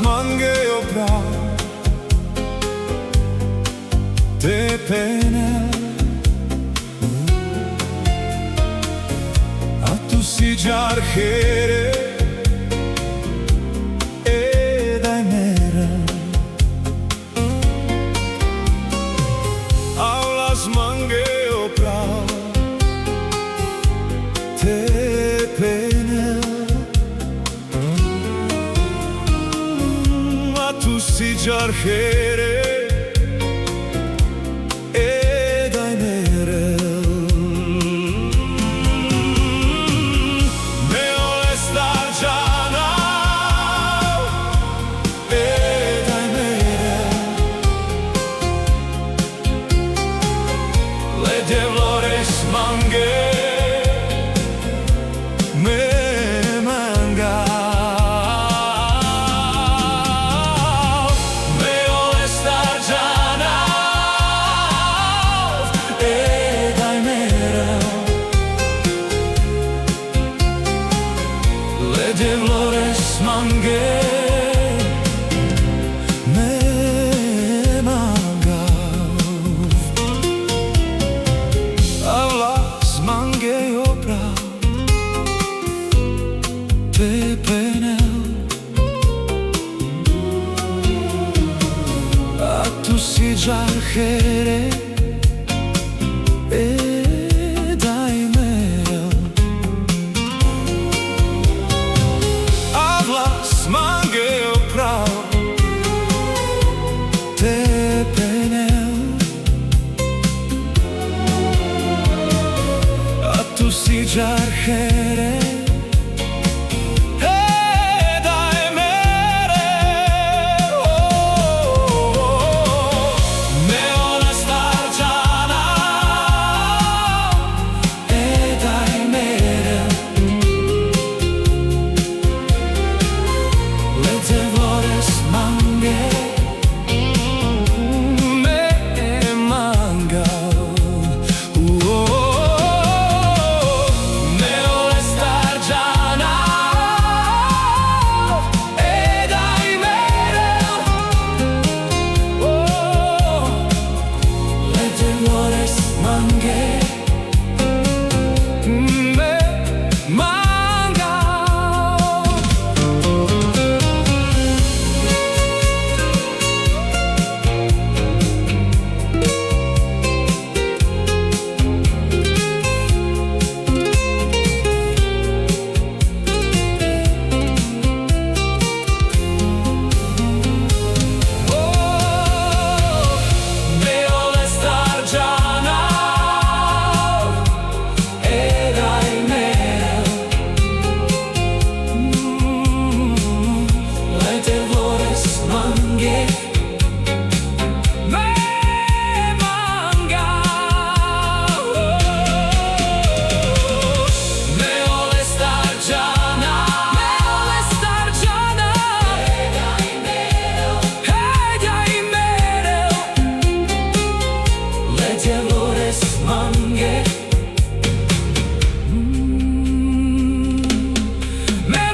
Mangueio pra te pene, a tu si giarchere e dai mera, aulas mangueio pra te pene. Tu si giarchere e dai mere, meo le stargiana e dai mere, le devlores manghe me manga. Devlores manghe me mangav, avlas manghe opra te penel, a tu si giarchere e dai mel. Mangueio pra te penel, a tu si giarchere e dai mere, meo la stargiana e dai mere, le devlores manghe me mangav, meo le stargiana e dai mere, le devlores manghe me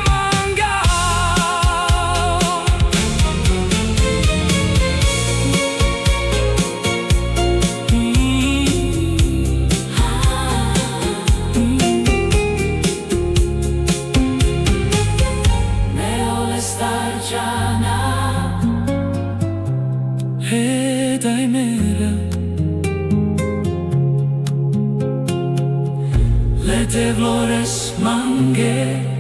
mangav. E dai mere, le devlores manghe